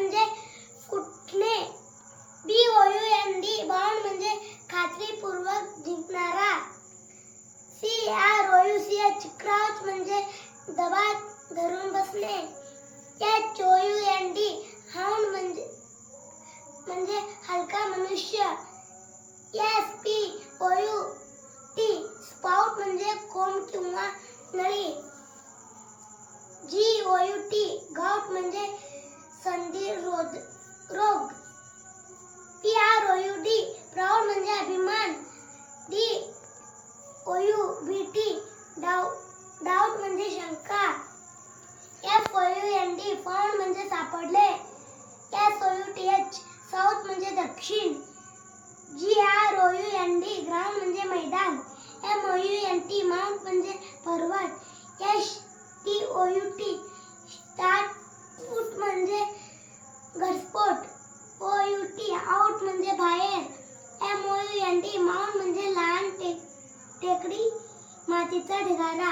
म्हणजे कुठणे. BOUND bound म्हणजे खात्रीपूर्वक जिंकणारा. CROUCH क्राउच म्हणजे दबात धरून बसणे. HOUND हाऊंड म्हणजे हलका मनुष्य. SPOUT स्पाउट म्हणजे कोंब किंवा नळी. GOUT गाउट म्हणजे संधी रोग. PROUD प्राऊड म्हणजे अभिमान. DOUBT डाऊट म्हणजे शंका. FOUND फाउंड म्हणजे सापडले. SOUTH साऊथ म्हणजे दक्षिण. GROUND ग्राउंड म्हणजे मैदान. MOUNT माउंट म्हणजे पर्वत. STOUT स्टार्ट म्हणजे घटस्फोट. OUT आउट म्हणजे बाहेर. MOUNT माउंट म्हणजे लहान टेकडी मातीचा ढिगारा.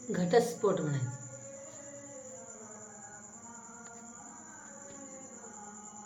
घटस्फोट म्हणायचं.